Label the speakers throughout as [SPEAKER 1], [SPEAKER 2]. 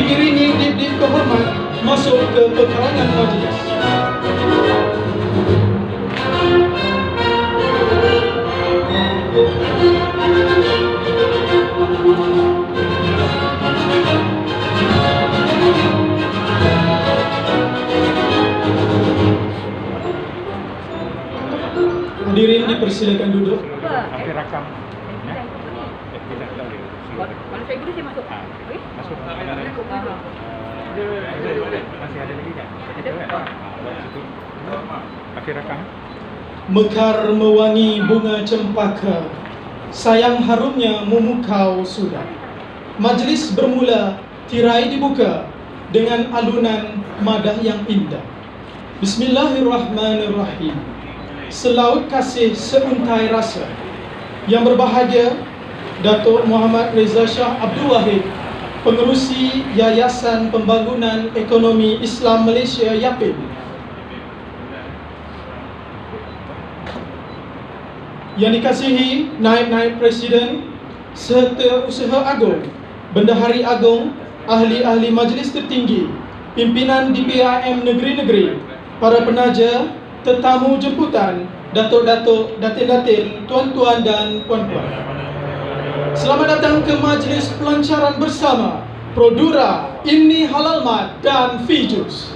[SPEAKER 1] Diiringi dip-dip kehormat masuk ke pekarangan majlis. Hadirin dipersilakan duduk.
[SPEAKER 2] Hampir rakam.
[SPEAKER 3] Kalau saya gini saya masuk.
[SPEAKER 2] Masuk. Masih ada lagi kan? Hampir rakam.
[SPEAKER 1] Mekar mewangi bunga cempaka, sayang harumnya memukau sudah. Majlis bermula, tirai dibuka dengan alunan madah yang indah. Bismillahirrahmanirrahim. Selaut kasih seuntai rasa. Yang berbahagia Datuk Muhammad Reza Shah Abdul Wahid, Pengerusi Yayasan Pembangunan Ekonomi Islam Malaysia YAPIM. Yang dikasihi Naib-Naib Presiden serta Usaha Agung, Bendahari Agung, ahli-ahli majlis tertinggi, pimpinan DPIM negeri-negeri, para penaja, tetamu jemputan, datuk-datuk, datin-datin, tuan-tuan dan puan-puan. Selamat datang ke majlis pelancaran bersama Produra, Imni Halal Mat dan Fijus.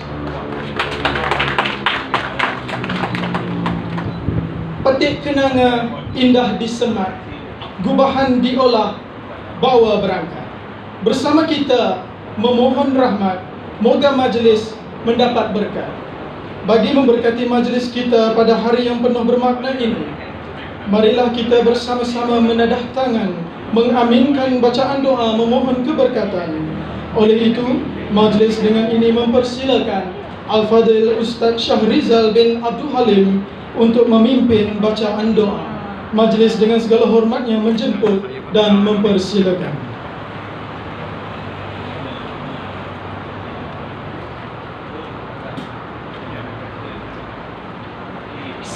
[SPEAKER 1] Petik kenanga indah disemat, gubahan diolah, bawa berangkat. Bersama kita memohon rahmat, moga majlis mendapat berkat. Bagi memberkati majlis kita pada hari yang penuh bermakna ini, marilah kita bersama-sama menadah tangan, mengaminkan bacaan doa memohon keberkatan. Oleh itu, majlis dengan ini mempersilakan Al-Fadhil Ustaz Syahrizal bin Abdul Halim untuk memimpin bacaan doa. Majlis dengan segala hormatnya menjemput dan mempersilakan.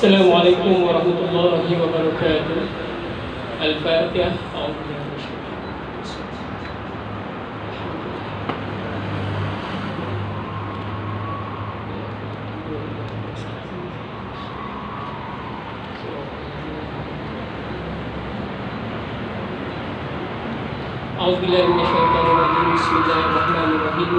[SPEAKER 4] Assalamualaikum warahmatullahi wabarakatuh. Al-Fatihah. A'udzubillahi minasyaitonir rajim. Bismillahirrahmanirrahim.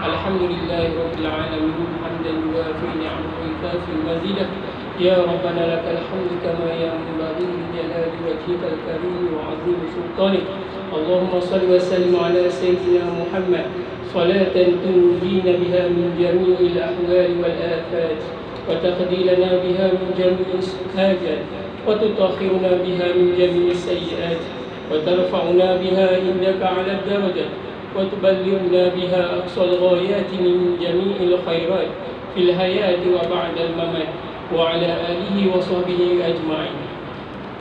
[SPEAKER 4] Alhamdulillahirabbil alamin. Hamdan yuwafi ni'amahu wa yukafi mazidah. Ya Rabbana lakal hamdu kama yanbaghi li jalali wajhikal karim wa 'azimi sultanik. Allahumma shalli wa sallim ala sayyidina Muhammad salatan tunjina biha min jami'il ahwali wal afat wa taqdi lana biha min jami'is hajat wa tutahhiruna biha min jami'is sayyi'at wa tarfa'una biha indaka 'ala ad-darajat wa tuballighuna biha aqsal ghayati min jami'il khairat fil hayati wa ba'da al-mamat wa ala alihi wa sahbihi ajma'in.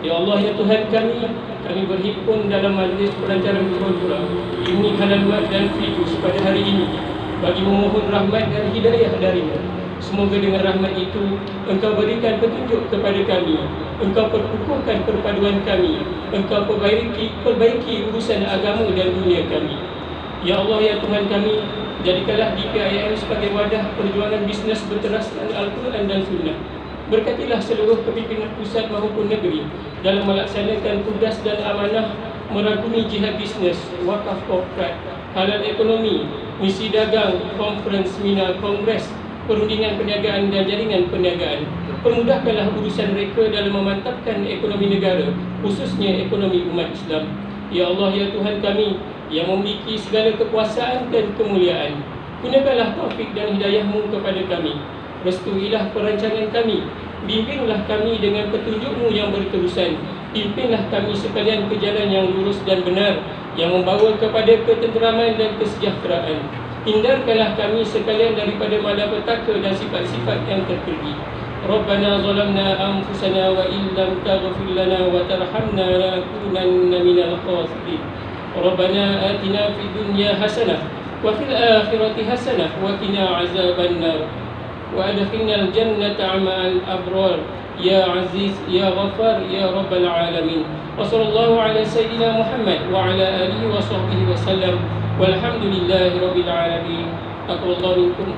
[SPEAKER 4] Ya Allah, ya Tuhan kami berhimpun dalam majlis pelancaran Produra, Imni Halal Mat dan Fijus pada hari ini bagi memohon rahmat dan hidayah darimu. Semoga dengan rahmat itu Engkau berikan petunjuk kepada kami, Engkau perkukuhkan perpaduan kami, Engkau perbaiki urusan agama dan dunia kami. Ya Allah, ya Tuhan kami, jadikanlah DPIM sebagai wadah perjuangan bisnes berteraskan Al-Quran dan Sunnah. Berkatilah seluruh kepimpinan pusat maupun negeri dalam melaksanakan tugas dan amanah merangkumi jihad bisnes, wakaf korporat, halal ekonomi, misi dagang, konferens, seminar, kongres, perundingan perniagaan dan jaringan perniagaan. Permudahkanlah urusan mereka dalam memantapkan ekonomi negara, khususnya ekonomi umat Islam. Ya Allah, ya Tuhan kami yang memiliki segala kekuasaan dan kemuliaan, gunakanlah taufik dan hidayah-Mu kepada kami. Restuilah perancangan kami, bimbinglah kami dengan petunjuk-Mu yang berterusan. Pimpinlah kami sekalian ke jalan yang lurus dan benar, yang membawa kepada ketenteraman dan kesejahteraan. Hindarkanlah kami sekalian daripada malapetaka dan sifat-sifat yang terkeji. Rabbana zalamna anfusana wa illam taghfir lana wa tarhamna lanakunanna minal khasirin. Rabbana atina fid dunya hasanah wa fil akhirati hasanah wa qina azabannar wa adkhilnal jannata ma'al abrar يا عزيز يا غفار يا رب العالمين. وصلى الله على سيدنا محمد وعلى آله وصحبه وسلم والحمد لله رب العالمين. أقول الله منكم.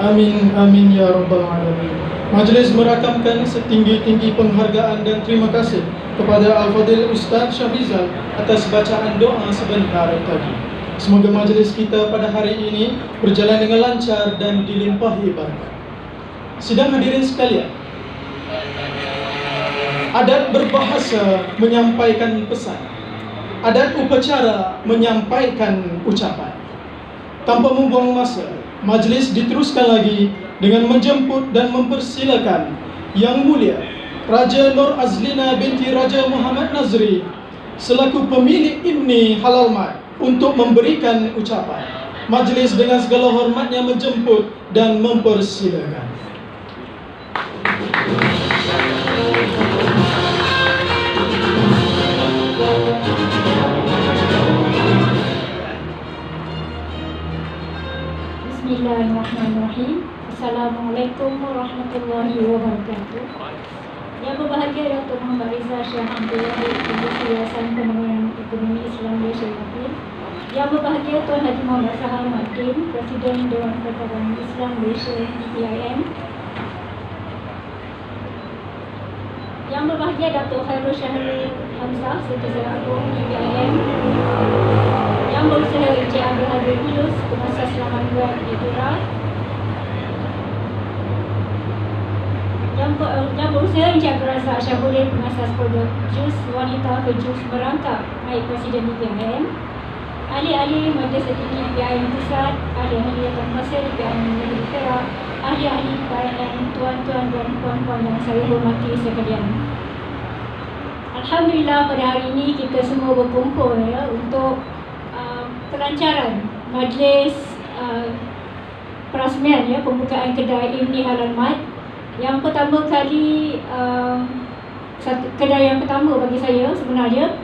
[SPEAKER 1] Amin, amin ya rabbal alamin. Majlis merakamkan setinggi-tinggi penghargaan dan terima kasih kepada Al-Fadhil Ustaz Syahrizal atas bacaan doa sebentar tadi. Semoga majlis kita pada hari ini berjalan dengan lancar dan dilimpahi berkah. Sidang hadirin sekalian, adat berbahasa menyampaikan pesan, adat upacara menyampaikan ucapan. Tanpa membuang masa, majlis diteruskan lagi dengan menjemput dan mempersilakan Yang Mulia Raja Nur Azlina binti Raja Muhammad Nazri selaku pemilik IMNI Halal Mat untuk memberikan ucapan. Majlis dengan segala hormatnya menjemput dan mempersilakan.
[SPEAKER 3] Bismillahirrahmanirrahim. Assalamualaikum warahmatullahi wabarakatuh. Yang berbahagia Dr. Muhammad Rizal Shah Abdullah, Pengerusi Yayasan Pembangunan Ekonomi Islam Malaysia Yakin. Yang berbahagia Tuan Haji Muhammad Sahal Matin, Presiden Dewan Perdagangan Islam Malaysia DPIM. Yang berbahagia Datuk Khairul Syahril Hamzah, Sekretari Agung DPIM. Yang berusaha Encik Abdul Hadir Yus, Pengasas Laman Web Editora. Yang berusaha Encik Abdul Razak Syahulin, Pengasas Produk Jus Wanita ke Jus Merangkap, Baik Presiden DPIM. Ahli-ahli Majlis Tinggi DPIM Pusat, ahli-ahli Tuan Pasir DPIM Negeri Perak, ahli-ahli DPIM, tuan-tuan dan puan-puan yang saya hormati sekalian. Alhamdulillah pada hari ini kita semua berkumpul untuk pelancaran majlis perasmian pembukaan kedai IMNI Halal Mat. Yang pertama kali, kedai yang pertama bagi saya sebenarnya.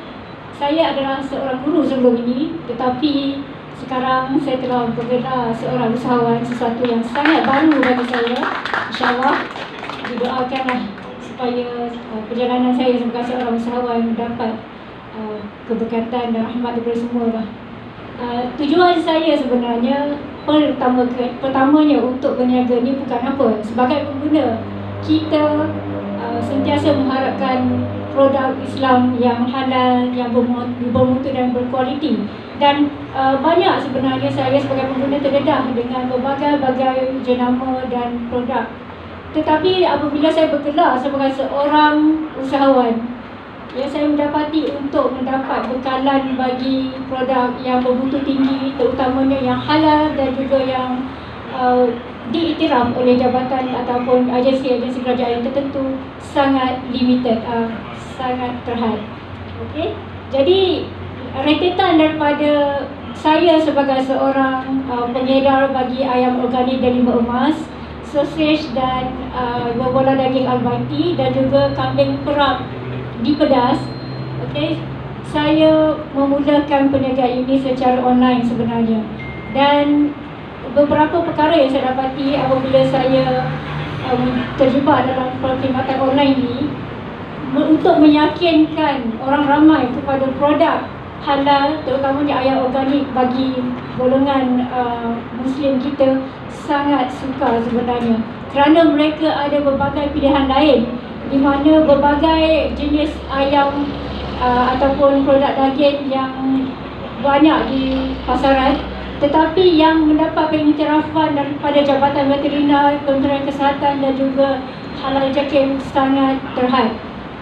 [SPEAKER 3] Saya adalah seorang guru sebelum ini, tetapi sekarang saya telah bergelar seorang usahawan, sesuatu yang sangat baru bagi saya. InsyaAllah didoakanlah supaya perjalanan saya sebagai seorang usahawan dapat keberkatan dan rahmat daripada semua. Tujuan saya sebenarnya pertamanya untuk berniaga ni bukan apa. Sebagai pengguna, kita sentiasa mengharapkan produk Islam yang halal, yang bermutu dan berkualiti. Dan banyak sebenarnya saya sebagai pengguna terdedah dengan berbagai-bagai jenama dan produk. Tetapi apabila saya bergelar sebagai seorang usahawan, saya mendapati untuk mendapat bekalan bagi produk yang bermutu tinggi, terutamanya yang halal dan juga yang diiktiraf oleh jabatan ataupun agensi-agensi kerajaan tertentu sangat limited, sangat terhad. Okey. Jadi rentetan daripada saya sebagai seorang pengedar bagi ayam organik dan limba emas, sausage dan bola daging albati dan juga kambing perap di Pedas. Okey, saya memulakan perniagaan ini secara online sebenarnya. Dan beberapa perkara yang saya dapati apabila saya terjebak dalam perkhidmatan online ini, untuk meyakinkan orang ramai kepada produk halal, terutamanya ayam organik bagi golongan Muslim kita sangat sukar sebenarnya. Kerana mereka ada berbagai pilihan lain di mana berbagai jenis ayam ataupun produk daging yang banyak di pasaran, tetapi yang mendapat pengiktirafan daripada Jabatan Veteriner, Kementerian Kesihatan dan juga Halal Jakim sangat terhad.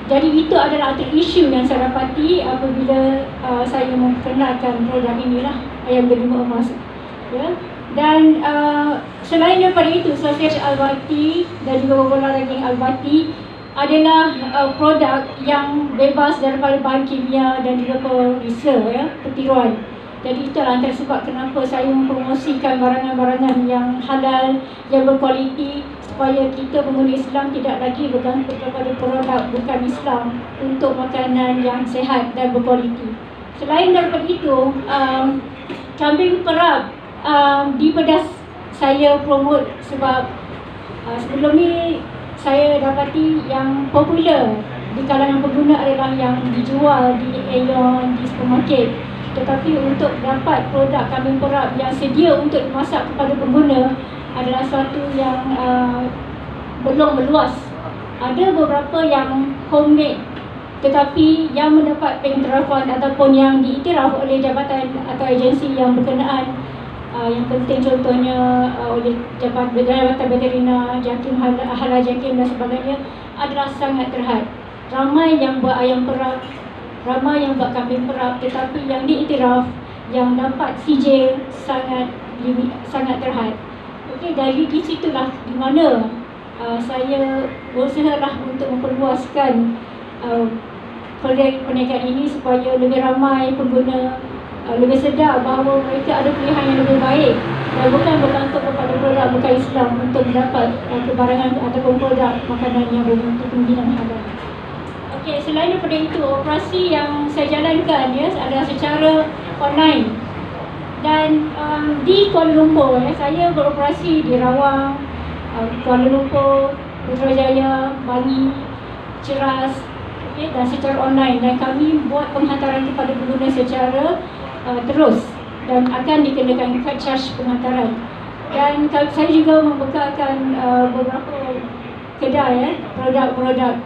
[SPEAKER 3] Jadi itu adalah antara isu yang saya dapati apabila saya memperkenalkan produk inilah, ayam berlimba emas. Ya. Dan selain daripada itu, sausage albati dan juga bola daging albati adalah produk yang bebas daripada bahan kimia dan juga perisa, petiruan. Jadi itulah antara sebab kenapa saya mempromosikan barangan-barangan yang halal, yang berkualiti, supaya kita pengguna Islam tidak lagi bergantung kepada produk bukan Islam untuk makanan yang sihat dan berkualiti. Selain daripada itu, kambing perap di Pedas saya promote sebab sebelum ni saya dapati yang popular di kalangan pengguna adalah yang dijual di Aeon, di supermarket. Tetapi untuk dapat produk kambing perap yang sedia untuk dimasak kepada pengguna adalah suatu yang belum meluas. Ada beberapa yang homemade tetapi yang mendapat pengiktirafan ataupun yang diiktiraf oleh jabatan atau agensi yang berkenaan, yang penting contohnya oleh Jabatan Veterina, Jakim Halal Jakim dan sebagainya, adalah sangat terhad. Ramai yang buat ayam perap, ramai yang buat kambing perap, tetapi yang diiktiraf, yang dapat sijil sangat terhad. Okey, dari di situlah di mana saya berusahalah untuk memperluaskan perniagaan ini supaya lebih ramai pengguna lebih sedar bahawa mereka ada pilihan yang lebih baik dan bukan bergantung kepada produk bukan Islam untuk mendapat kebarangan ataupun produk makanan yang bermutu tinggi dan halal. Okey, selain daripada itu, operasi yang saya jalankan adalah secara online. Dan di Kuala Lumpur, saya beroperasi di Rawang, Kuala Lumpur, Putrajaya, Bangi, Ceras, dan secara online. Dan kami buat penghantaran kepada pengguna secara terus dan akan dikenakan charge penghantaran. Dan saya juga membekalkan beberapa kedai produk-produk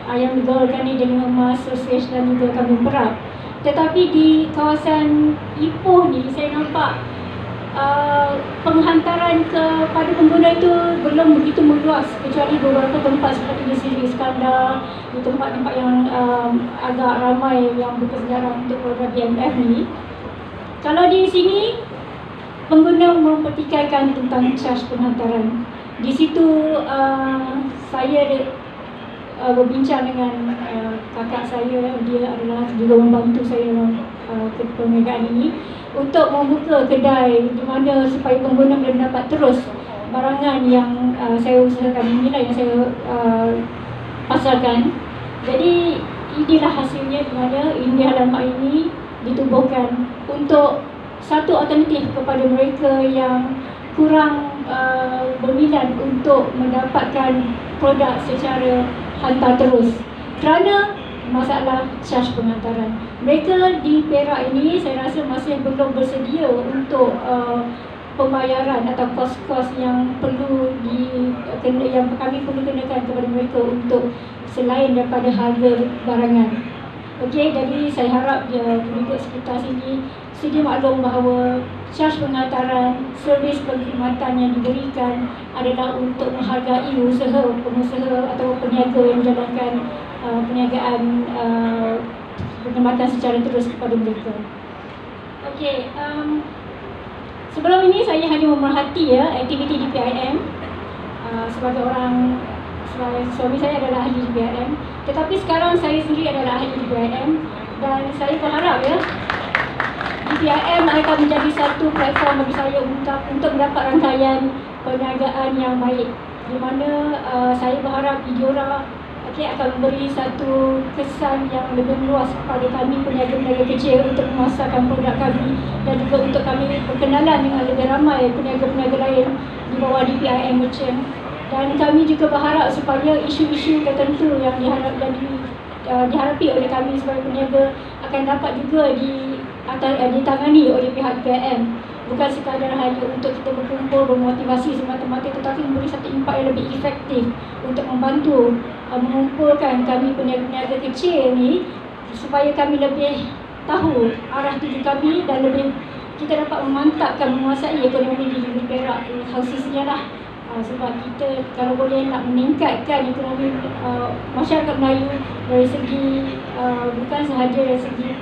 [SPEAKER 3] ayam digoreng dengan emas, sosis dan juga kambing perap. Tetapi di kawasan Ipoh ni saya nampak penghantaran kepada pengguna itu belum begitu meluas, kecuali beberapa tempat seperti di Seri Iskandar, di tempat-tempat yang agak ramai yang berkesedaran untuk produk BMF ni. Kalau di sini pengguna mempertikaikan tentang charge penghantaran. Di situ saya berbincang dengan kakak saya, dia adalah juga membantu saya dalam perniagaan ini, untuk membuka kedai di mana supaya pengguna boleh mendapat terus barangan yang saya usahakan, inilah yang saya pasarkan. Jadi inilah hasilnya di mana India Alamak ini ditubuhkan untuk satu alternatif kepada mereka yang kurang berminat untuk mendapatkan produk secara hantar terus kerana masalah charge penghantaran. Mereka di Perak ini saya rasa masih belum bersedia untuk pembayaran atau kos-kos yang yang kami perlu kenakan kepada mereka untuk selain daripada harga barangan. Okey, jadi saya harap penduduk sekitar sini sedia maklum bahawa charge penghantaran, servis perkhidmatan yang diberikan adalah untuk menghargai usaha pengusaha atau peniaga yang menjalankan perniagaan perkhidmatan secara terus kepada mereka. Okey, sebelum ini saya hanya memerhati aktiviti di PIM sebagai suami saya adalah ahli di PIM, tetapi sekarang saya sendiri adalah ahli di PIM dan saya berharap di PIM akan menjadi satu platform bagi saya untuk mendapat rangkaian perniagaan yang baik, di mana saya berharap Idiora akan memberi satu kesan yang lebih luas kepada kami peniaga-peniaga kecil untuk memasarkan produk kami dan juga untuk kami berkenalan dengan lebih ramai peniaga-peniaga lain di bawah DPIM Merchant. Dan kami juga berharap supaya isu-isu tertentu yang dihadapi oleh kami sebagai peniaga akan dapat juga ditangani oleh pihak DPIM. Bukan sekadar hanya untuk kita berkumpul, bermotivasi semata-mata, tetapi memberi satu impak yang lebih efektif untuk membantu mengumpulkan kami peniaga-peniaga kecil ni supaya kami lebih tahu arah tuju kami dan lebih kita dapat memantapkan menguasai ekonomi di negeri Perak khususnya lah. Sebab kita kalau boleh nak meningkatkan ekonomi masyarakat Melayu dari segi bukan sahaja dari segi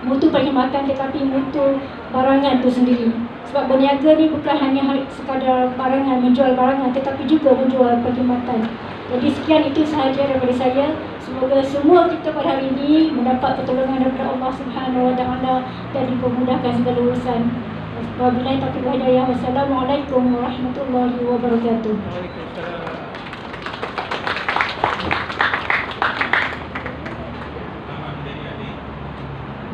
[SPEAKER 3] mutu perkhidmatan tetapi mutu barangan itu sendiri. Sebab berniaga ni bukan hanya sekadar barangan, menjual barangan, tetapi juga menjual perkhidmatan. Jadi sekian itu sahaja daripada saya. Semoga semua kita pada hari ini mendapat pertolongan daripada Allah Subhanahu Wa Taala dan dipermudahkan segala urusan. Wabillahi taufiq wal hidayah. Wassalamualaikum warahmatullahi wabarakatuh.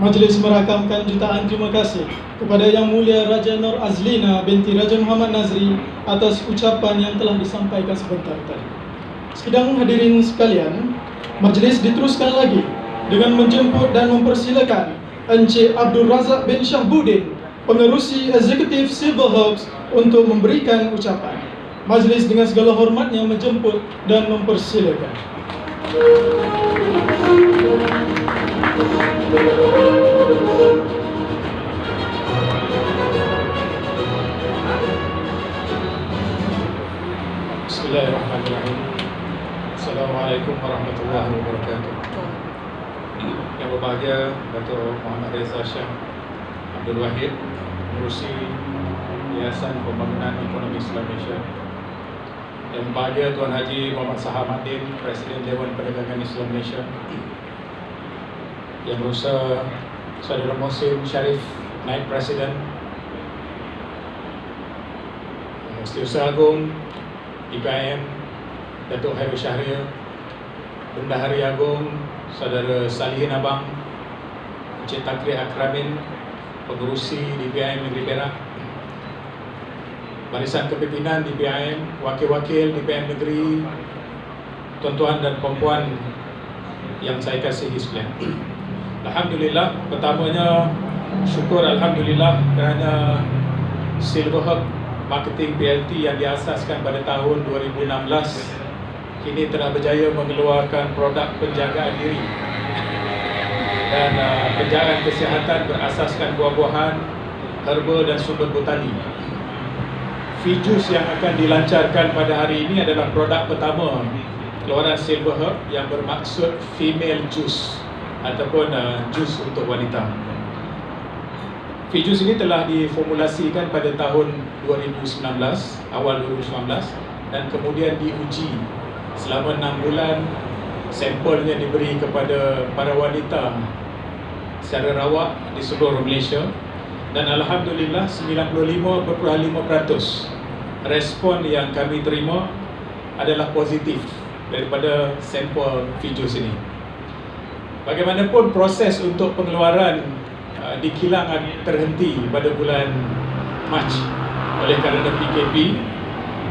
[SPEAKER 1] Majlis merakamkan jutaan terima kasih kepada Yang Mulia Raja Nur Azlina binti Raja Muhammad Nazri atas ucapan yang telah disampaikan sebentar tadi. Sidang hadirin sekalian, majlis diteruskan lagi dengan menjemput dan mempersilakan Encik Abdul Razak bin Syahbudin, Pengerusi Eksekutif Silver Herbs, untuk memberikan ucapan. Majlis dengan segala hormatnya menjemput dan mempersilakan.
[SPEAKER 5] Bismillahirrahmanirrahim. Assalamualaikum warahmatullahi wabarakatuh. Yang berbahagia Dato' Muhammad Reza Shah Abdul Wahid, Pengerusi Yayasan Pembangunan Ekonomi Islam Malaysia. Yang berbahagia Tuan Haji Muhammad Sahamuddin, Presiden Dewan Perdagangan Islam Malaysia. Yang berusaha Saudara Mohsin Sharif, Naib Presiden. Setiausaha Agung IPIM Datuk Hairul Syahrir, Bendahari Agung Saudara Salihin Abang, Encik Takri Akramin, Pengerusi DPIM Negeri Perak, Barisan Kepimpinan DPIM, Wakil-wakil DPIM Negeri, tuan-tuan dan puan-puan yang saya kasihi sekalian. Alhamdulillah, pertamanya syukur Alhamdulillah kerana Silver Herb Marketing PLT yang diasaskan pada tahun 2016 kini telah berjaya mengeluarkan produk penjagaan diri dan penjagaan kesihatan berasaskan buah-buahan, herba dan sumber botani. Fijus yang akan dilancarkan pada hari ini adalah produk pertama keluaran Silver Herb yang bermaksud female juice ataupun jus untuk wanita. Fijus ini telah diformulasikan pada tahun 2019, awal 2019, dan kemudian diuji selama 6 bulan. Sampelnya diberi kepada para wanita secara rawak di seluruh Malaysia, dan Alhamdulillah 95.5% respon yang kami terima adalah positif daripada sampel Fijus ini. Bagaimanapun proses untuk pengeluaran di kilang terhenti pada bulan Mac oleh kerana PKP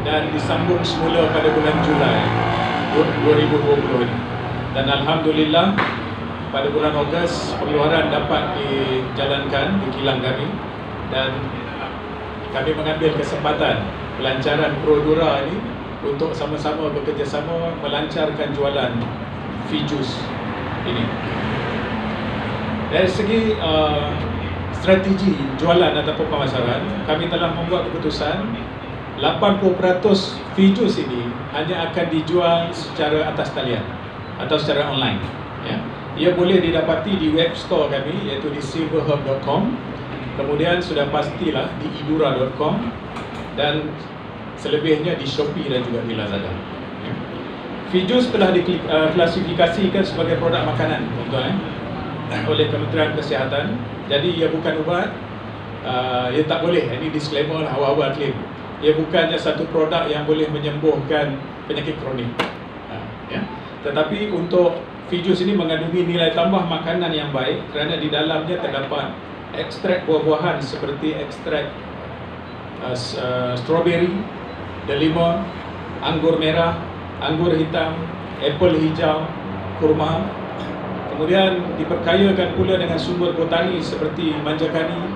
[SPEAKER 5] dan disambung semula pada bulan Julai 2020 ini. Dan Alhamdulillah pada bulan Ogos pengeluaran dapat dijalankan di kilang kami, dan kami mengambil kesempatan pelancaran Produra ini untuk sama-sama bekerjasama melancarkan jualan Fijus ini. Dari segi strategi jualan ataupun pemasaran, kami telah membuat keputusan 80% Fijus ini hanya akan dijual secara atas talian atau secara online. Ya. Ia boleh didapati di web store kami, iaitu di silverherb.com. Kemudian sudah pastilah di idura.com, dan selebihnya di Shopee dan juga di Lazada. Ya. Fijus telah diklasifikasikan sebagai produk makanan, tuan-tuan, oleh Kementerian Kesihatan. Jadi ia bukan ubat, ia tak boleh, ini disclaimer lah, awal-awal claim. Ia bukannya satu produk yang boleh menyembuhkan penyakit kronik. Ya. Tetapi untuk Fijus ini mengandungi nilai tambah makanan yang baik kerana di dalamnya terdapat ekstrak buah-buahan seperti ekstrak strawberry, delima, anggur merah, anggur hitam, apel hijau, kurma. Kemudian diperkayakan pula dengan sumber botani seperti manjakani,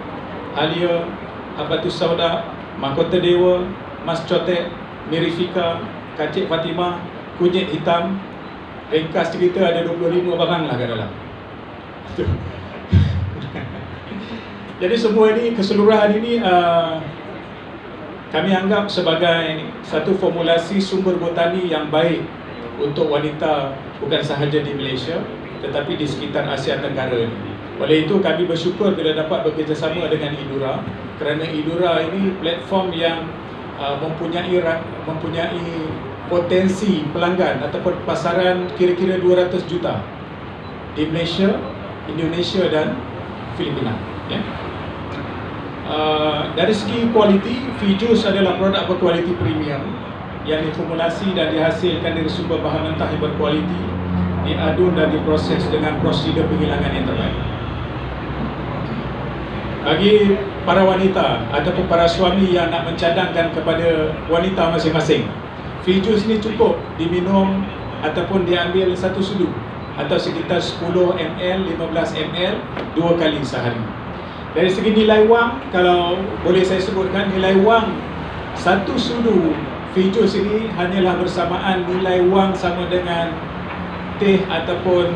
[SPEAKER 5] halia, habatus sauda, mahkota dewa, mas cotek, mirifika, kacik Fatimah, kunyit hitam. Ringkas cerita ada 25 barang lah kat dalam. Jadi semua ini, keseluruhan ini kami anggap sebagai satu formulasi sumber botani yang baik untuk wanita, bukan sahaja di Malaysia tetapi di sekitar Asia Tenggara ini. Oleh itu kami bersyukur bila dapat bekerjasama dengan Idura, kerana Idura ini platform yang mempunyai potensi pelanggan ataupun pasaran kira-kira 200 juta di Malaysia, Indonesia dan Filipina. Ya. Dari segi kualiti, Fijus adalah produk berkualiti premium yang diformulasi dan dihasilkan dari sumber bahan mentah yang berkualiti, diadun dan diproses dengan prosedur penghilangan yang terbaik. bagi para wanita ataupun para suami yang nak mencadangkan kepada wanita masing-masing, Fijus ni cukup diminum ataupun diambil satu sudu atau sekitar 10 ml, 15 ml 2 kali sehari. Dari segi nilai wang, kalau boleh saya sebutkan, nilai wang satu sudu Fijus ini hanyalah bersamaan nilai wang sama dengan teh ataupun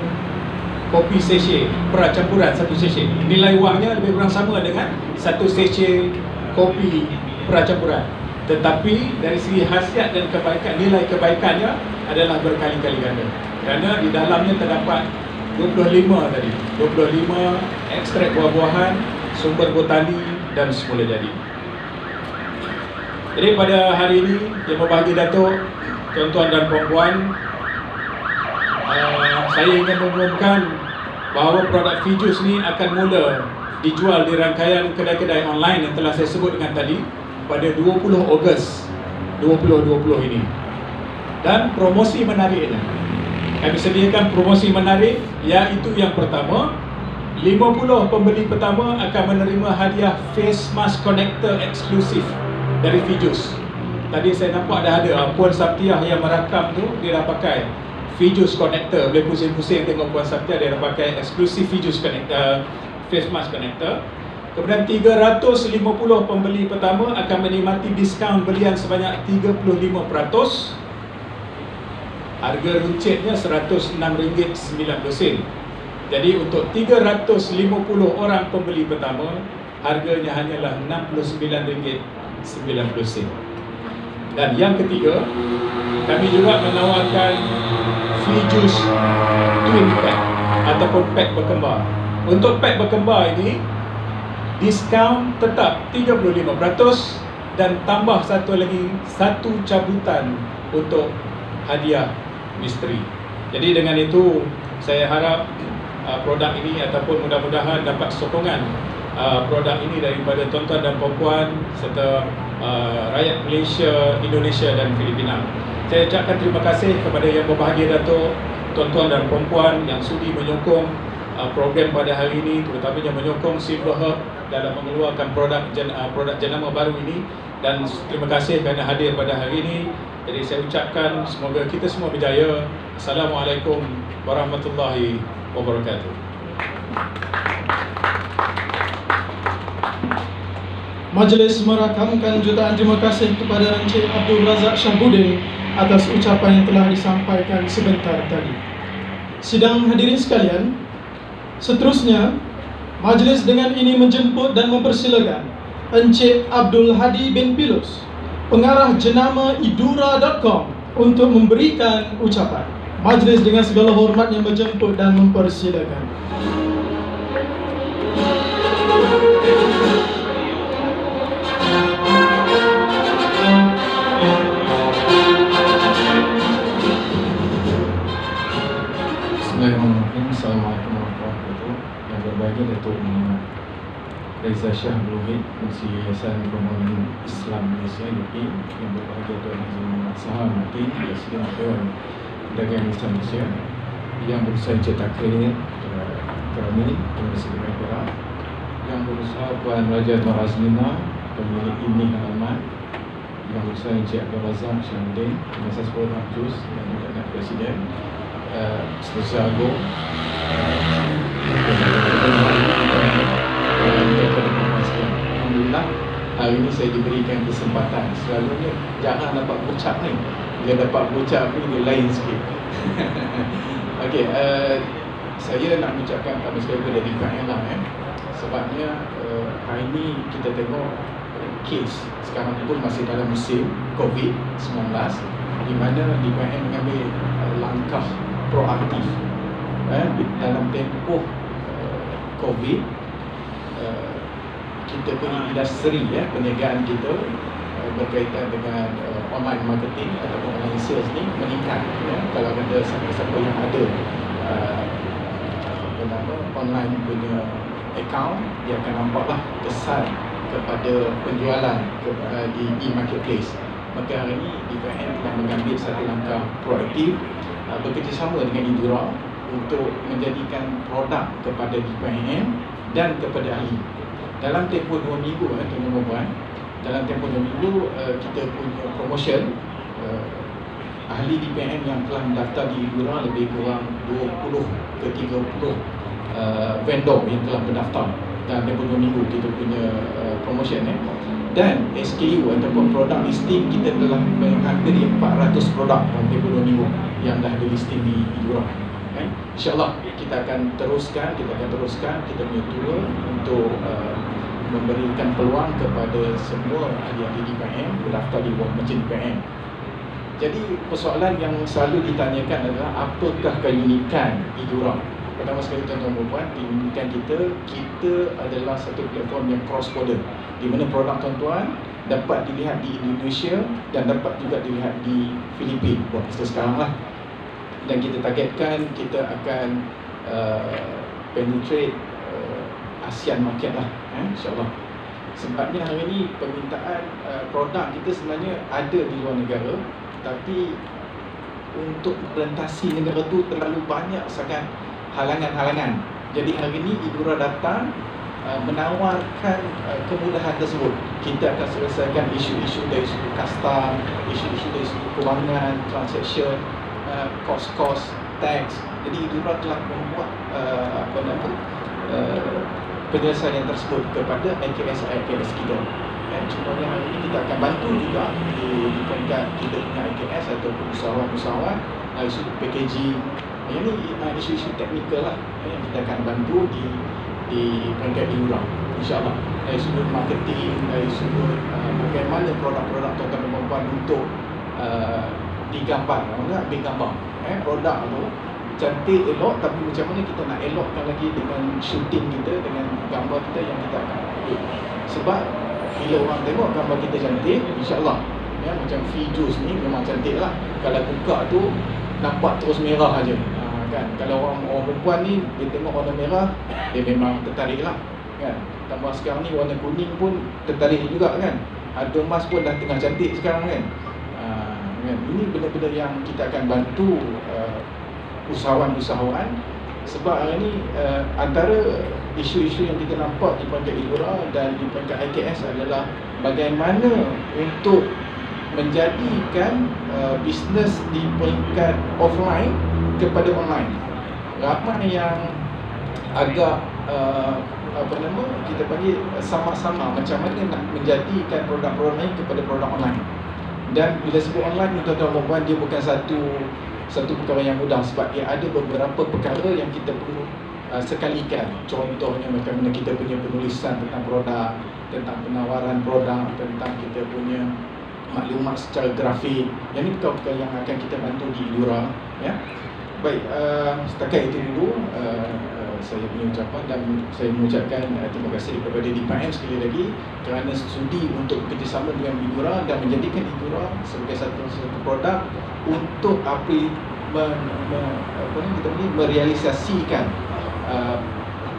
[SPEAKER 5] kopi sachet campuran satu sachet. Nilai wangnya lebih kurang sama dengan satu sachet kopi campuran. Tetapi dari segi khasiat dan kebaikan, nilai kebaikannya adalah berkali-kali ganda. Kerana di dalamnya terdapat 25 tadi, 25 ekstrak buah-buahan, sumber botani dan semula jadi. Jadi pada hari ini, Yang Berbahagia Datuk, tuan-tuan dan puan-puan, saya ingin mengumumkan bahawa produk Fijus ni akan mula dijual di rangkaian kedai-kedai online yang telah saya sebut dengan tadi pada 20 Ogos 2020 ini. Dan promosi menariknya, kami sediakan promosi menarik, iaitu yang pertama, 50 pembeli pertama akan menerima hadiah face mask connector eksklusif dari Fijus. Tadi saya nampak ada Puan Saptiah yang merakam tu, dia dah pakai Fijus connector. Boleh pusing-pusing tengok Puan Saptiah, dia dah pakai eksklusif Fijus connector, face mask connector. Kemudian 350 pembeli pertama akan menikmati diskaun belian sebanyak 35%. Harga runcitnya RM106.90. Jadi untuk 350 orang pembeli pertama, harganya hanyalah RM69.90. Dan yang ketiga, kami juga menawarkan Fijus Twin Pack ataupun pack berkembar. Untuk pack berkembar ini, diskaun tetap 35% dan tambah satu cabutan untuk hadiah misteri. Jadi dengan itu, saya harap produk ini ataupun mudah-mudahan dapat sokongan produk ini daripada tuan-tuan dan puan-puan serta rakyat Malaysia, Indonesia dan Filipina. Saya ucapkan terima kasih kepada Yang Berbahagia Datuk, tuan-tuan dan puan-puan yang sudi menyokong program pada hari ini, terutamanya menyokong Silver Herb dalam mengeluarkan produk jenama baru ini, dan terima kasih kerana hadir pada hari ini. Jadi saya ucapkan semoga kita semua berjaya. Assalamualaikum warahmatullahi wabarakatuh.
[SPEAKER 1] Majlis merakamkan jutaan terima kasih kepada Encik Abdul Razak Syahbudin atas ucapan yang telah disampaikan sebentar tadi. Sidang hadirin sekalian, seterusnya majlis dengan ini menjemput dan mempersilakan Encik Abdul Hadi bin Pilus, pengarah jenama idura.com, untuk memberikan ucapan. Majlis dengan segala hormatnya menjemput dan mempersilakan.
[SPEAKER 6] Bismillahirrahmanirrahim. Assalamualaikum warahmatullahi wabarakatuh. Yang Berbahagia Datuk Muhammad Reza Shah Abdul-Wahid, Pensi Yayasan Pembangunan Islam Malaysia (YPI), Yang Berbahagia Tuan Haji Muhammad Sahar Martin, Presiden Dewan Perdagangan Islam Malaysia, Yang Berusaha Encik Takrir kami, Universiti Perak, Yang Berusaha Puan Raja Nur Azlina, Pemilik Ibni Halaman, Yang Berusaha Encik Abdul Razak Syahbudin, Pengasas Puan Mahjus dan juga Presiden, Seterusnya Agung, Alhamdulillah, hari ini saya diberikan kesempatan. Selalunya jangan dapat berucap ni, bila dapat berucap ni dia lain sikit. Okey, saya nak mengucapkan kami sekali kepada DPM lah, sebabnya hari ini kita tengok kes sekarang pun masih dalam musim COVID-19, di mana DPM mengambil langkah proaktif dalam tempoh COVID. Kita punya industri, perniagaan kita berkaitan dengan online marketing ataupun online sales ni meningkat. Kalau ada siapa-siapa yang ada online punya account, dia akan nampaklah kesan kepada penjualan di e-marketplace. Maka hari ini DPM telah mengambil satu langkah proaktif bekerjasama dengan Idura untuk menjadikan produk kepada DPM dan kepada ahli. dalam tempoh 2 minggu tuan-tuan dan puan, dalam tempoh 2 minggu kita punya promotion ahli DPM yang telah mendaftar di Idura lebih kurang 20 ke 30 vendor yang telah mendaftar dalam tempoh 2 minggu kita punya promotion dan SKU ataupun produk listing kita telah menghampiri 400 produk dalam tempoh 2 minggu yang dah ada listing di Idura. InsyaAllah kita akan teruskan kita punya tour untuk memberikan peluang kepada semua ahli-ahli DPM berdaftar di bawah Menteri DPM. Jadi persoalan yang selalu ditanyakan adalah apakah keunikan Idura. Pertama sekali tuan-tuan dan puan, keunikan kita adalah satu platform yang cross border, di mana produk tuan-tuan dapat dilihat di Indonesia dan dapat juga dilihat di Filipina buat masa sekarang lah. Dan kita targetkan kita akan penetrate ASEAN market lah, insyaAllah. Sebabnya hari ini permintaan produk kita sebenarnya ada di luar negara, tapi untuk merentasi negara tu terlalu banyak sangat halangan-halangan. Jadi hari ini Idura datang menawarkan kemudahan tersebut. Kita akan selesaikan isu-isu dari segi custom, isu-isu dari segi kewangan, transaction, cost, tax. Jadi Idura telah membuat penyelesaian tersebut kepada IKS kita. Contohnya hari ini kita akan bantu juga di peringkat kita punya IKS ataupun usahawan-usahawan dari sudut packaging. Ini isu-isu teknikal lah yang kita akan bantu di peringkat Idura, insyaAllah. Dari sudut marketing, dari sudut bagaimana produk-produk tuan-tuan dan puan untuk digambar, ambil gambar produk tu cantik, elok, tapi macam mana kita nak elokkan lagi dengan shooting kita, dengan gambar kita yang kita akan ambil. Sebab bila orang tengok gambar kita cantik, insyaAllah macam Fijus ni memang cantik lah. Kalau buka tu nampak terus merah aja, kan. Kalau orang perempuan ni dia tengok warna merah, dia memang tertarik lah, kan. Tambah sekarang ni warna kuning pun tertarik juga, kan. Ada emas pun dah tengah cantik sekarang, kan. Ini benda-benda yang kita akan bantu usahawan-usahawan. Sebab hari ni antara isu-isu yang kita nampak di peringkat Idura dan di peringkat IKS adalah bagaimana untuk menjadikan bisnes di peringkat offline kepada online. Ramai yang agak kita panggil sama-sama macam mana nak menjadikan produk-produk lain kepada produk online. Dan bila sebut online ni tuan-tuan dan puan, dia bukan satu perkara yang mudah, sebab dia ada beberapa perkara yang kita perlu sekalikan. Contohnya macam mana kita punya penulisan tentang produk, tentang penawaran produk, tentang kita punya maklumat secara grafik. Yang ini perkara-perkara yang akan kita bantu di Idura, ya. Baik, setakat itu dulu saya punya ucapan, dan saya mengucapkan terima kasih kepada DPM sekali lagi kerana sudi untuk bekerjasama dengan Idura dan menjadikan Idura sebagai satu produk untuk merealisasikan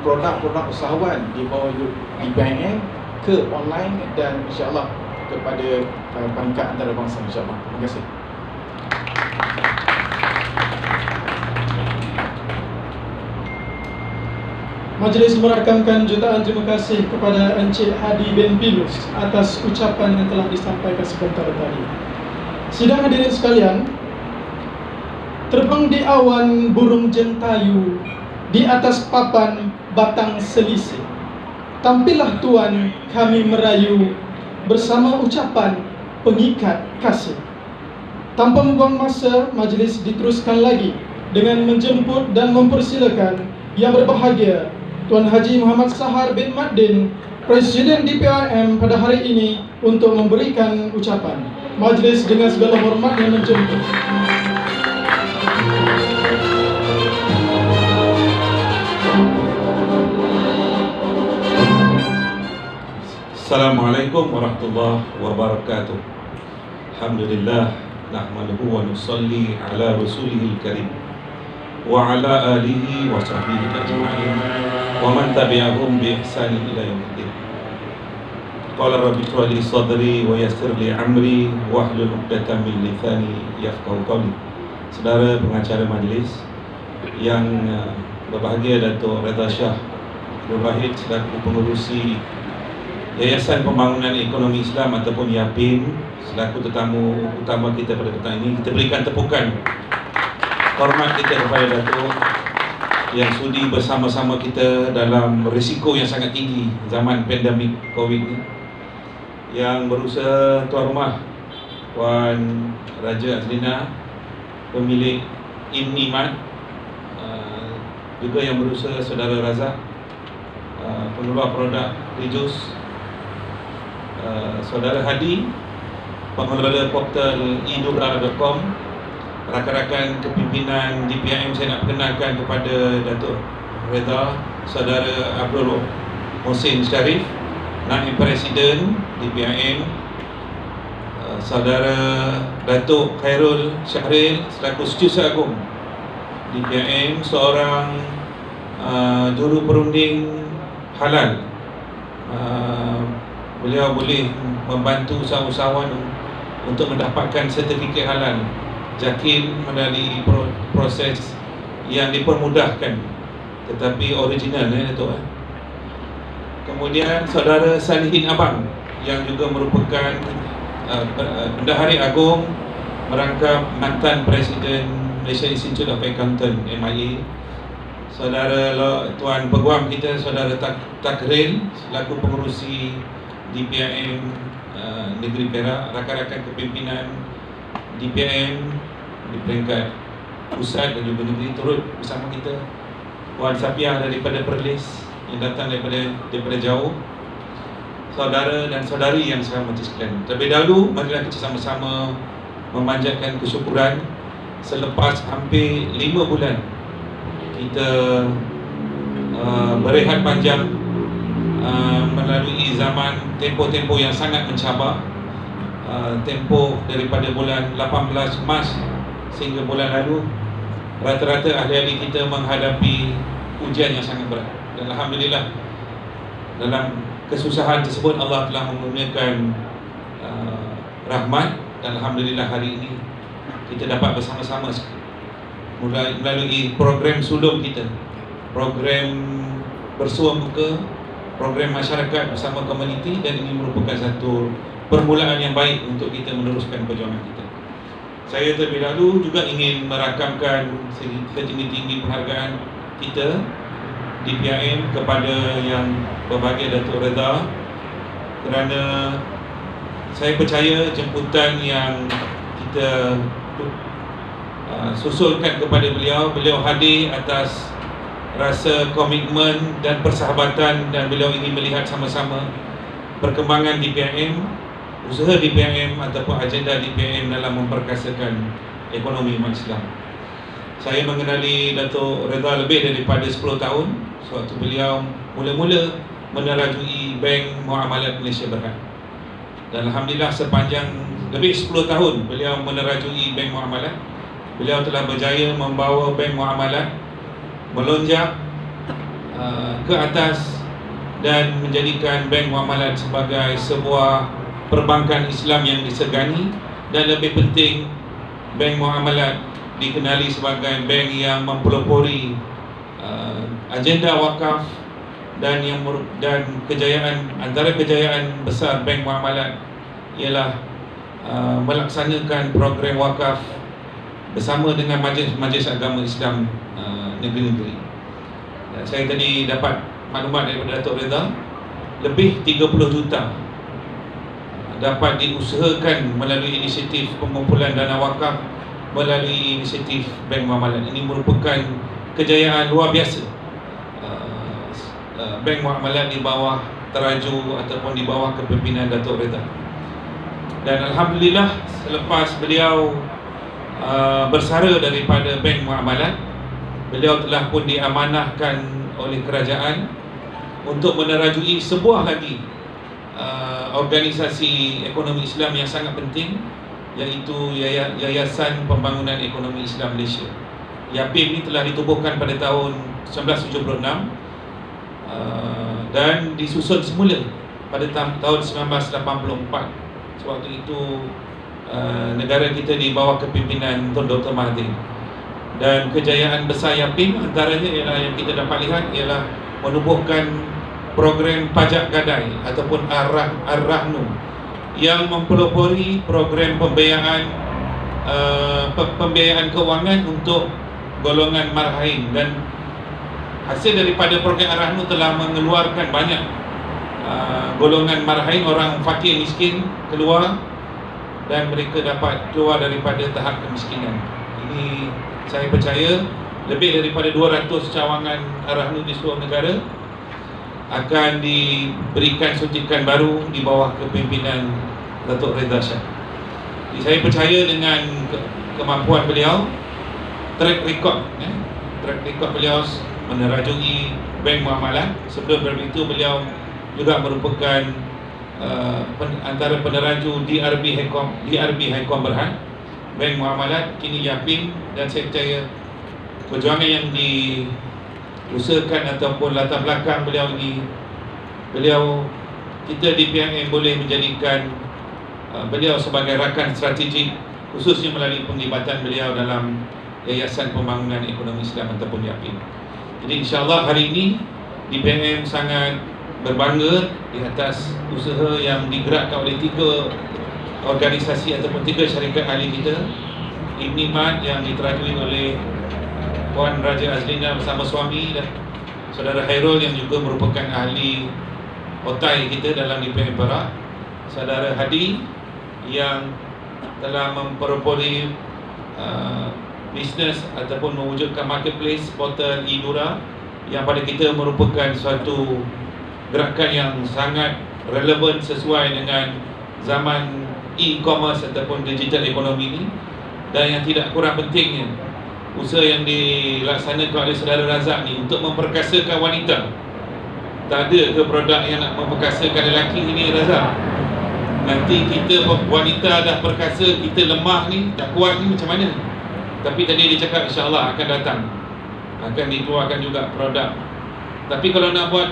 [SPEAKER 6] produk-produk usahawan di bawah DPM ke online dan insyaAllah kepada peringkat antarabangsa, insyaAllah. Terima kasih.
[SPEAKER 1] Majlis merakamkan jutaan terima kasih kepada Encik Hadi bin Pilus atas ucapan yang telah disampaikan sebentar tadi. Sidang hadirin sekalian, terbang di awan burung jentayu di atas papan batang selisih. Tampillah tuan kami merayu bersama ucapan pengikat kasih. Tanpa membuang masa, majlis diteruskan lagi dengan menjemput dan mempersilakan yang berbahagia Tuan Haji Muhammad Sahar bin Maddin, Presiden DPRM pada hari ini untuk memberikan ucapan. Majlis dengan segala hormatnya menjemput.
[SPEAKER 7] Assalamualaikum warahmatullahi wabarakatuh. Alhamdulillah, nahmaduhu wa nusalli ala rasulihil karim wa ala alihi wa sahbihi ajma'in wa man tabi'ahum bi ihsani ila yaumiddin. Qala rabbi shrah li sadri wa yassir li amri wahlul 'uqdatam min lisani yafqahu qawli. Saudara pengacara majlis yang berbahagia, Dato' Redha Shah Nurwahid selaku pengurusi Yayasan Pembangunan Ekonomi Islam ataupun YAPIN selaku tetamu utama kita pada petang ini. Kita berikan tepukan hormat kita kepada Datuk yang sudi bersama-sama kita dalam risiko yang sangat tinggi zaman pandemik COVID ni, yang berusaha tuan rumah Puan Raja Azlina, pemilik Imnimat, juga yang berusaha Saudara Razak, pengeluar produk Rijus, Saudara Hadi, pengelola portal idubra.com, rakan-rakan kepimpinan DPIM. Saya nak perkenalkan kepada Datuk Reza, Saudara Abdul Mohsin Sharif, Naib Presiden DPIM, Saudara Datuk Khairul Syahril selaku Setiausaha Agung DPIM, seorang juru perunding halal. Beliau boleh membantu usahawan untuk mendapatkan sertifikat halal JAKIM melalui proses yang dipermudahkan tetapi original, Datuk. Kemudian Saudara Salihin Abang yang juga merupakan Bendahari Agung merangkap mantan Presiden Malaysia Institute of Accountant MIA. Saudara Tuan Peguam kita, Saudara Takril selaku pengerusi DPIM Negeri Perak, rakan-rakan kepimpinan DPIM di peringkat pusat dan juga negeri turut bersama kita. Puan Sapiah daripada Perlis yang datang daripada jauh. Saudara dan saudari yang saya hormati sekalian, terlebih dahulu marilah kita sama-sama memanjatkan kesyukuran selepas hampir 5 bulan kita berehat panjang melalui zaman tempoh-tempoh yang sangat mencabar. Tempoh daripada bulan 18 Mac sehingga bulan lalu, rata-rata ahli-ahli kita menghadapi ujian yang sangat berat. Dan alhamdulillah dalam kesusahan tersebut Allah telah mengurniakan rahmat, dan alhamdulillah hari ini kita dapat bersama-sama melalui program sulung kita, program bersua muka, program masyarakat bersama komuniti, dan ini merupakan satu permulaan yang baik untuk kita meneruskan perjuangan kita. Saya terlebih dahulu juga ingin merakamkan setinggi-tinggi penghargaan kita DPIM kepada Yang Berbahagia Datuk Reza, kerana saya percaya jemputan yang kita susulkan kepada beliau hadir atas rasa komitmen dan persahabatan, dan beliau ingin melihat sama-sama perkembangan DPIM, usaha DPIM ataupun agenda DPIM dalam memperkasakan ekonomi umat Islam. Saya mengenali Datuk Reza lebih daripada 10 tahun sewaktu beliau mula-mula menerajui Bank Muamalat Malaysia Berhad. Dan alhamdulillah sepanjang lebih 10 tahun beliau menerajui Bank Muamalat, beliau telah berjaya membawa Bank Muamalat melonjak ke atas dan menjadikan Bank Muamalat sebagai sebuah perbankan Islam yang disegani, dan lebih penting Bank Muamalat dikenali sebagai bank yang mempelopori agenda wakaf, dan antara kejayaan besar Bank Muamalat ialah melaksanakan program wakaf bersama dengan majlis-majlis agama Islam negeri-negeri. Saya tadi dapat maklumat daripada Datuk Reza, lebih 30 juta dapat diusahakan melalui inisiatif pengumpulan dana wakaf melalui inisiatif Bank Muamalat. Ini merupakan kejayaan luar biasa. Bank Muamalat di bawah teraju ataupun di bawah kepimpinan Datuk Reza. Dan alhamdulillah selepas beliau bersara daripada Bank Muamalat, beliau telah pun diamanahkan oleh kerajaan untuk menerajui sebuah lagi organisasi ekonomi Islam yang sangat penting, iaitu Yayasan Pembangunan Ekonomi Islam Malaysia. YAPIM ini telah ditubuhkan pada tahun 1976 dan disusun semula pada tahun 1984. Sewaktu itu negara kita di bawah kepimpinan Tun Dr. Mahathir. Dan kejayaan besar YAPIM antaranya ialah yang kita dapat lihat ialah menubuhkan program pajak gadai ataupun Ar-Rahnu yang mempelopori program pembiayaan kewangan untuk golongan marhain, dan hasil daripada program Ar-Rahnu telah mengeluarkan banyak golongan marhain, orang fakir miskin keluar dan mereka dapat keluar daripada tahap kemiskinan. Ini saya percaya lebih daripada 200 cawangan Ar-Rahnu di seluruh negara akan diberikan suntikan baru di bawah kepimpinan Datuk Reza Shah. Jadi saya percaya dengan kemampuan beliau, track record beliau menerajui Bank Muamalat. Sebelum itu beliau juga merupakan antara peneraju DRB Haikom Berhad, Bank Muamalat, kini Yaping, dan saya percaya perjuangan yang diusahakan ataupun latar belakang beliau ini, kita di PMM boleh menjadikan beliau sebagai rakan strategik, khususnya melalui penglibatan beliau dalam Yayasan Pembangunan Ekonomi Islam ataupun Yaping. Jadi insyaAllah hari ini di PMM sangat berbangga di atas usaha yang digerakkan oleh 3 organisasi ataupun 3 syarikat ahli kita. IMNIMAT yang diterajui oleh Puan Raja Azlina bersama suami, dan Saudara Hairul yang juga merupakan ahli otai kita dalam DPM Perak, Saudara Hadi yang telah mempelopori bisnes ataupun mewujudkan marketplace portal e-Nura, yang pada kita merupakan suatu gerakan yang sangat relevan sesuai dengan zaman e-commerce ataupun digital ekonomi ini. Dan yang tidak kurang pentingnya, usaha yang dilaksanakan oleh Saudara Razak ni untuk memperkasakan wanita. Tak ada ke produk yang nak memperkasakan lelaki ini, Razak? Nanti kita wanita dah perkasa, kita lemah ni, tak kuat ni, macam mana? Tapi tadi dia cakap insyaAllah akan datang, akan dikeluarkan juga produk. Tapi kalau nak buat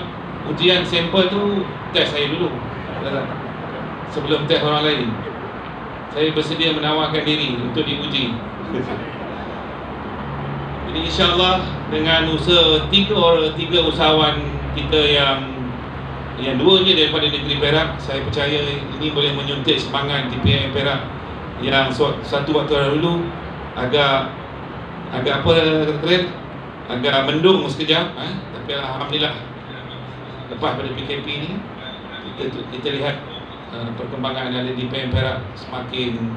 [SPEAKER 7] ujian sampel tu, test saya dulu, sebelum test orang lain. Saya bersedia menawarkan diri untuk diuji. Jadi insyaAllah dengan usaha 3 usahawan kita yang duanya daripada negeri Perak, saya percaya ini boleh menyuntik semangat DPM Perak yang satu waktu dahulu agak apa kata, agak mendung sekejap, tapi alhamdulillah lepas pada PKP ni kita lihat perkembangan dari DPM Perak semakin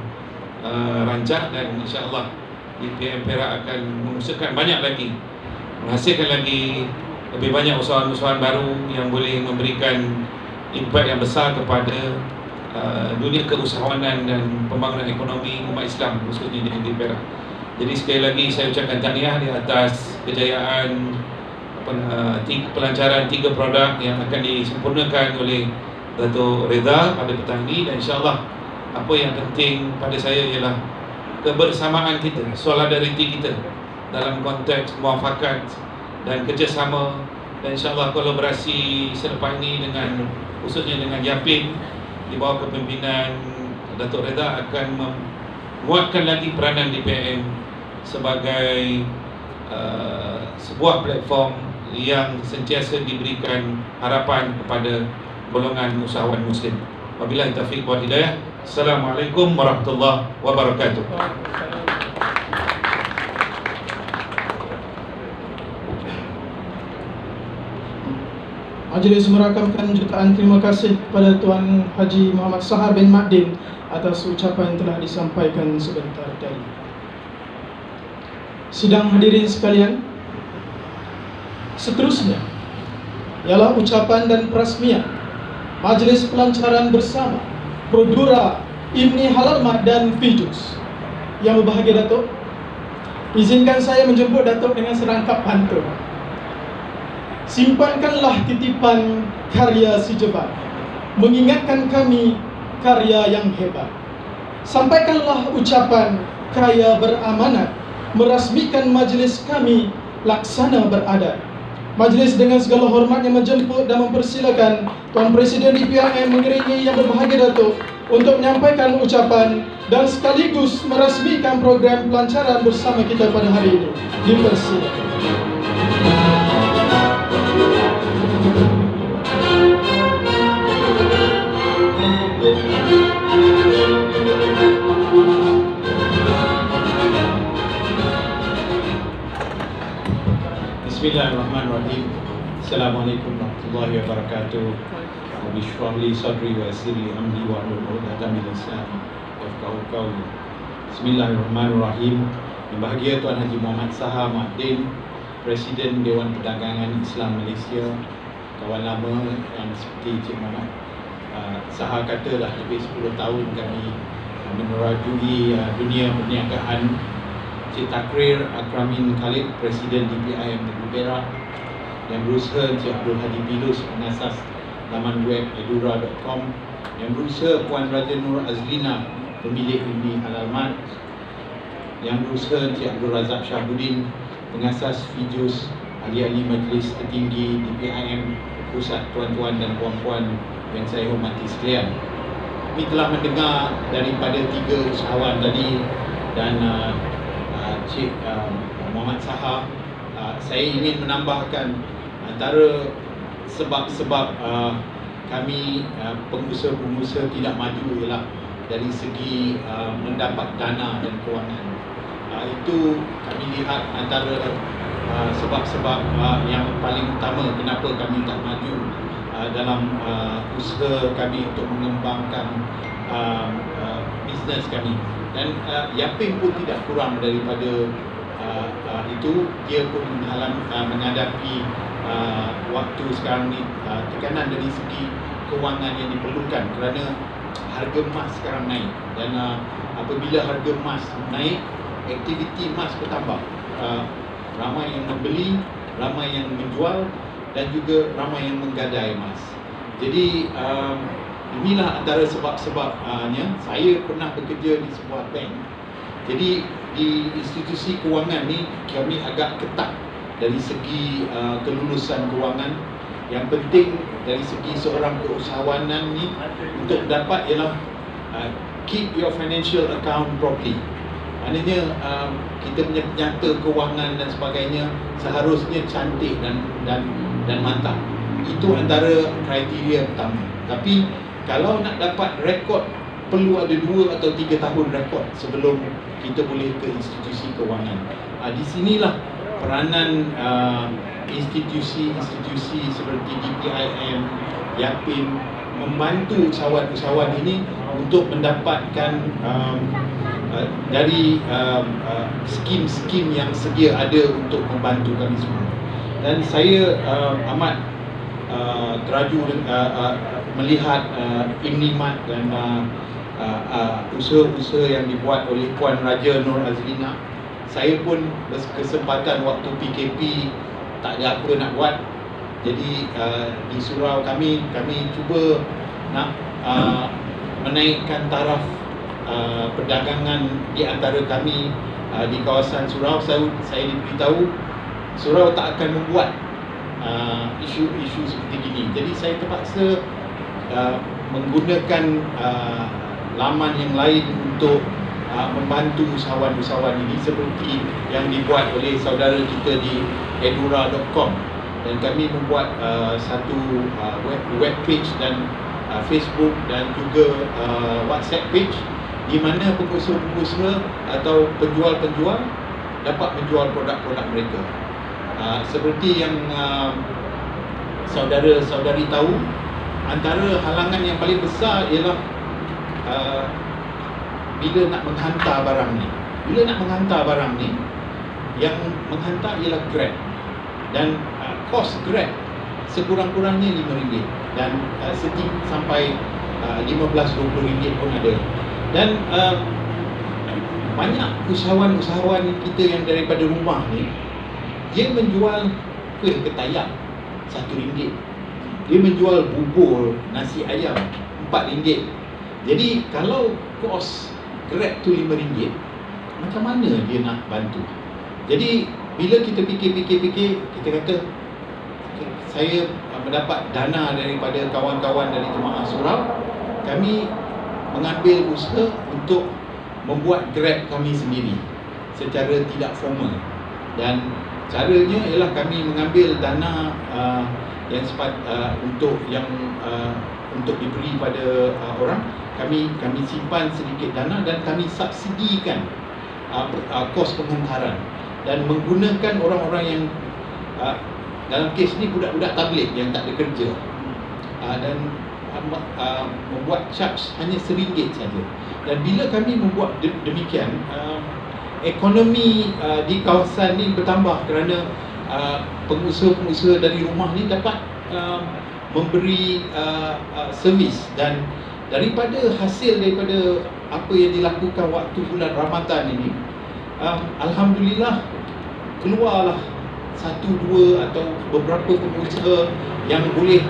[SPEAKER 7] rancak, dan insyaAllah DPM Perak akan mengusahakan banyak lagi, menghasilkan lagi lebih banyak usahawan-usahawan baru yang boleh memberikan impak yang besar kepada dunia keusahawanan dan pembangunan ekonomi umat Islam, khususnya di negeri Perak. Jadi sekali lagi saya ucapkan tahniah di atas kejayaan pelancaran 3 produk yang akan disempurnakan oleh Datuk Reza pada petang ini. Dan insyaAllah apa yang penting pada saya ialah kebersamaan kita, solidariti kita dalam konteks muafakat dan kerjasama, dan insyaAllah kolaborasi selepas ini dengan khususnya dengan Yaping di bawah kepimpinan Datuk Reza akan menguatkan lagi peranan DPM sebagai sebuah platform yang sentiasa diberikan harapan kepada golongan usahawan Muslim. Wabillahi taufiq wal hidayah. Assalamualaikum warahmatullahi wabarakatuh.
[SPEAKER 1] Majlis merakamkan jutaan terima kasih kepada Tuan Haji Muhammad Sahar bin Ma'din atas ucapan yang telah disampaikan sebentar tadi. Sidang hadirin sekalian, seterusnya ialah ucapan dan perasmian Majlis Pelancaran Bersama Produra IMNI Halal Mat dan Fijus. Yang berbahagia Datuk, izinkan saya menjemput Datuk dengan serangkap pantun. Simpankanlah titipan karya si Jebat, mengingatkan kami karya yang hebat. Sampaikanlah ucapan kaya beramanat, merasmikan majlis kami laksana beradat. Majlis dengan segala hormatnya menjemput dan mempersilakan Tuan Presiden DPM mengiringi yang berbahagia Datuk untuk menyampaikan ucapan dan sekaligus merasmikan program pelancaran bersama kita pada hari ini. Dipersilakan.
[SPEAKER 8] Assalamualaikum warahmatullahi wabarakatuh. Rabbi shrah li sadri wa yassir li amri wahlul 'uqdatam min lisani yafqahu qawli. Bismillahirrahmanirrahim. Yang bahagia Tuan Haji Muhammad Saha Muaddin, Presiden Dewan Perdagangan Islam Malaysia, kawan lama yang seperti Cik Muhammad Saha kata dah lebih 10 tahun kami menerajui dunia perniagaan. Cik Takrir Akramin Khalid, Presiden DPIM Negeri Perak, yang berusaha Cik Abdul Hadi Pilus, pengasas laman web edura.com, yang berusaha Puan Raja Nur Azlina, pemilik Ilmi Al-Almat, yang berusaha Cik Abdul Razak Syabuddin, pengasas Fijus, ahli-ahli majlis tertinggi DPIM Pusat, tuan-tuan dan puan-puan yang saya hormati sekalian. Kami telah mendengar daripada 3 usahawan tadi dan Cik Muhammad Saha. Saya ingin menambahkan antara sebab-sebab kami pengusaha-pengusaha tidak maju ialah dari segi mendapat dana dan kewangan. Itu kami lihat antara sebab-sebab yang paling utama kenapa kami tak maju dalam usaha kami untuk mengembangkan bisnes kami. Dan Yapim pun tidak kurang daripada itu. Dia pun menghadapi waktu sekarang ni tekanan dari segi kewangan yang diperlukan kerana harga emas sekarang naik. Dan apabila harga emas naik, aktiviti emas bertambah. Ramai yang membeli, ramai yang menjual dan juga ramai yang menggadai emas. Jadi inilah antara sebab-sebabnya. Saya pernah bekerja di sebuah bank. Jadi di institusi kewangan ni kami agak ketat dari segi kelulusan kewangan. Yang penting dari segi seorang keusahawanan ni untuk dapat ialah keep your financial account properly. Maknanya kita punya penyata kewangan dan sebagainya seharusnya cantik dan mantap. Itu antara kriteria pertama. Tapi kalau nak dapat rekod, perlu ada 2 atau 3 tahun rekod sebelum kita boleh ke institusi kewangan. Di sinilah peranan institusi-institusi seperti DPIM, Yapim membantu usahawan-usahawan ini untuk mendapatkan dari skim-skim yang sedia ada untuk membantu kami semua. Dan saya amat teraju melihat Imnimat dan usaha-usaha yang dibuat oleh Puan Raja Nur Azlina. Saya pun berkesempatan waktu PKP tak ada apa nak buat. Jadi di surau kami cuba nak menaikkan taraf perdagangan di antara kami di kawasan surau. Saya diberitahu surau tak akan membuat isu-isu seperti ini. Jadi saya terpaksa menggunakan laman yang lain untuk membantu usahawan-usahawan ini seperti yang dibuat oleh saudara kita di edura.com. Dan kami membuat satu web page dan Facebook dan juga WhatsApp page di mana pengusaha-pengusaha atau penjual-penjual dapat menjual produk-produk mereka. Seperti yang saudara-saudari tahu, antara halangan yang paling besar ialah bila nak menghantar barang ni. Bila nak menghantar barang ni, yang menghantar ialah Grab. Dan kos Grab sekurang-kurangnya RM5 dan sedikit sampai RM15-20 pun ada. Dan banyak usahawan-usahawan kita yang daripada rumah ni, dia menjual kuih ketayam RM1. Dia menjual bubur nasi ayam RM4. Jadi kalau kos Grab tu RM5, macam mana dia nak bantu? Jadi bila kita fikir-fikir, kita kata saya mendapat dana daripada kawan-kawan dari jemaah surau, kami mengambil usaha untuk membuat Grab kami sendiri secara tidak formal. Dan caranya ialah kami mengambil dana untuk diberi pada orang. Kami simpan sedikit dana dan kami subsidikan kos penghantaran dan menggunakan orang-orang yang dalam kes ni budak-budak tabligh yang tak ada kerja, dan membuat charge hanya RM1 saja. Dan bila kami membuat demikian, ekonomi di kawasan ni bertambah kerana pengusaha-pengusaha dari rumah ni dapat memberi servis. Dan daripada hasil daripada apa yang dilakukan waktu bulan Ramadan ini, alhamdulillah keluarlah satu dua atau beberapa pengusaha yang boleh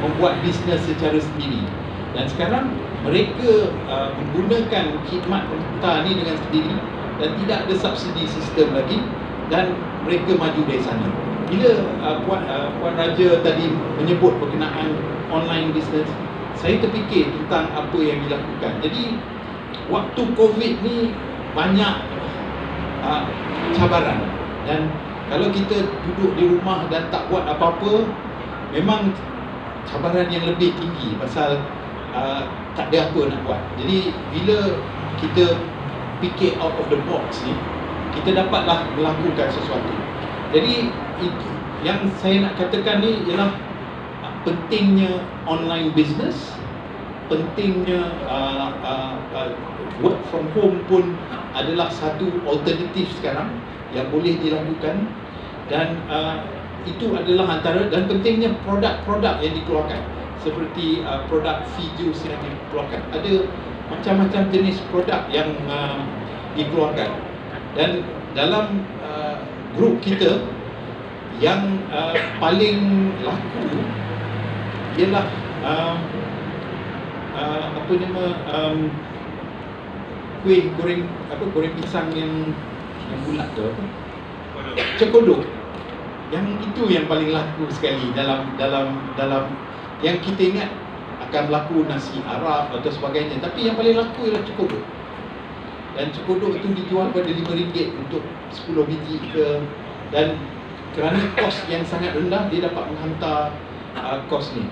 [SPEAKER 8] membuat bisnes secara sendiri. Dan sekarang mereka menggunakan khidmat penghantar ni dengan sendiri dan tidak ada subsidi sistem lagi, dan mereka maju dari sana. Bila Puan Raja tadi menyebut berkenaan online business, saya terfikir tentang apa yang dilakukan. Jadi waktu COVID ni banyak cabaran, dan kalau kita duduk di rumah dan tak buat apa-apa, memang cabaran yang lebih tinggi pasal tak ada apa nak buat. Jadi bila kita fikir out of the box ni, kita dapatlah melakukan sesuatu. Jadi yang saya nak katakan ni ialah pentingnya online business, pentingnya work from home pun adalah satu alternatif sekarang yang boleh dilakukan. Dan itu adalah antara, dan pentingnya produk-produk yang dikeluarkan, seperti produk Fijus yang dikeluarkan. Ada macam-macam jenis produk yang dikeluarkan. Dan dalam grup kita yang paling laku ialah apa nama, kuih goreng, goreng pisang yang bulat tu, cekodok. Yang itu yang paling laku sekali dalam yang kita ingat akan berlaku nasi Arab atau sebagainya, tapi yang paling laku ialah cekodok. Dan cekodok itu dijual pada RM5 untuk 10 biji ke, dan kerana kos yang sangat rendah, dia dapat menghantar kos ni.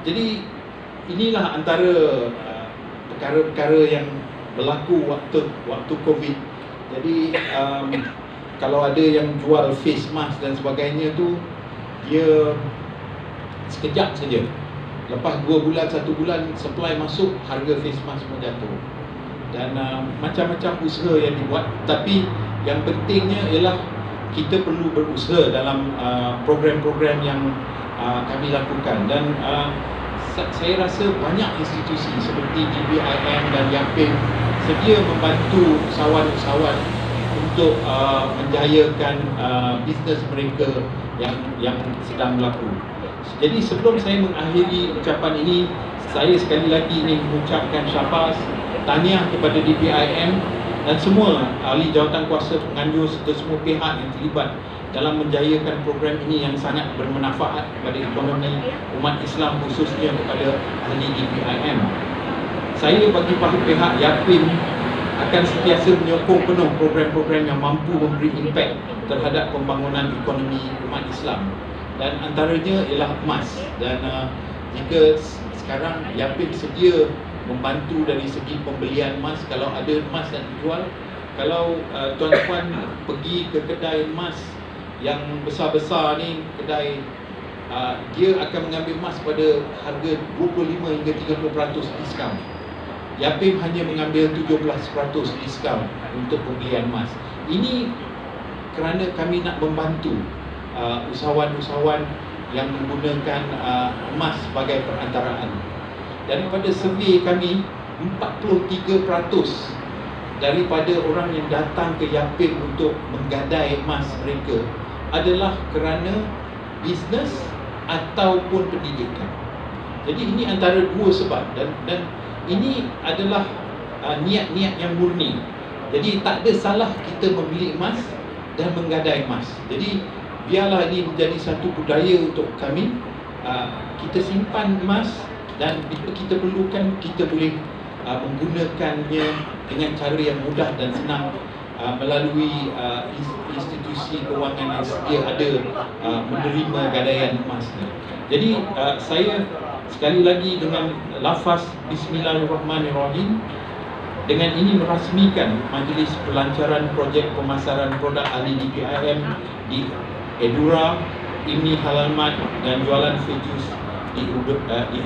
[SPEAKER 8] Jadi inilah antara perkara-perkara yang berlaku waktu COVID. Jadi kalau ada yang jual face mask dan sebagainya tu, dia sekejap saja. Lepas 2 bulan, 1 bulan supply masuk, harga face mask pun jatuh. Dan macam-macam usaha yang dibuat. Tapi yang pentingnya ialah kita perlu berusaha dalam program-program yang kami lakukan. Dan saya rasa banyak institusi seperti DBIM dan YAPIM sedia membantu usahawan-usahawan untuk menjayakan bisnes mereka yang sedang berlaku. Jadi sebelum saya mengakhiri ucapan ini, saya sekali lagi ingin mengucapkan syabas, tahniah kepada DBIM dan semua ahli jawatankuasa, penganjur serta semua pihak yang terlibat dalam menjayakan program ini yang sangat bermanfaat kepada ekonomi umat Islam, khususnya kepada ahli DBIM. Saya bagi pihak YAPIM akan sentiasa menyokong penuh program-program yang mampu memberi impak terhadap pembangunan ekonomi umat Islam, dan antaranya ialah emas. Dan jika sekarang YAPIM sedia membantu dari segi pembelian emas, kalau ada emas yang dijual, kalau tuan-tuan pergi ke kedai emas yang besar-besar ni, kedai dia akan mengambil emas pada harga 25 hingga 30% diskaun. YAPIM hanya mengambil 17% diskaun untuk pembelian emas. Ini kerana kami nak membantu usahawan-usahawan yang menggunakan emas sebagai perantaraan. Daripada survey kami, 43% daripada orang yang datang ke YAPIM untuk menggadai emas mereka adalah kerana bisnes ataupun pendidikan. Jadi ini antara dua sebab, dan ini adalah niat-niat yang murni. Jadi tak ada salah kita membeli emas dan menggadai emas. Jadi biarlah ini menjadi satu budaya untuk kami. Kita simpan emas, dan bila kita perlukan, kita boleh menggunakannya dengan cara yang mudah dan senang melalui institusi kewangan yang sedia ada menerima gadaian emas ni. Jadi saya sekali lagi dengan lafaz Bismillahirrahmanirrahim, dengan ini merasmikan Majlis Pelancaran Projek Pemasaran Produk Ahli DBIM di Edura ini halal mat dan jualan fejus di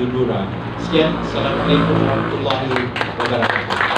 [SPEAKER 8] Udura. Sekian, Assalamualaikum warahmatullahi wabarakatuh.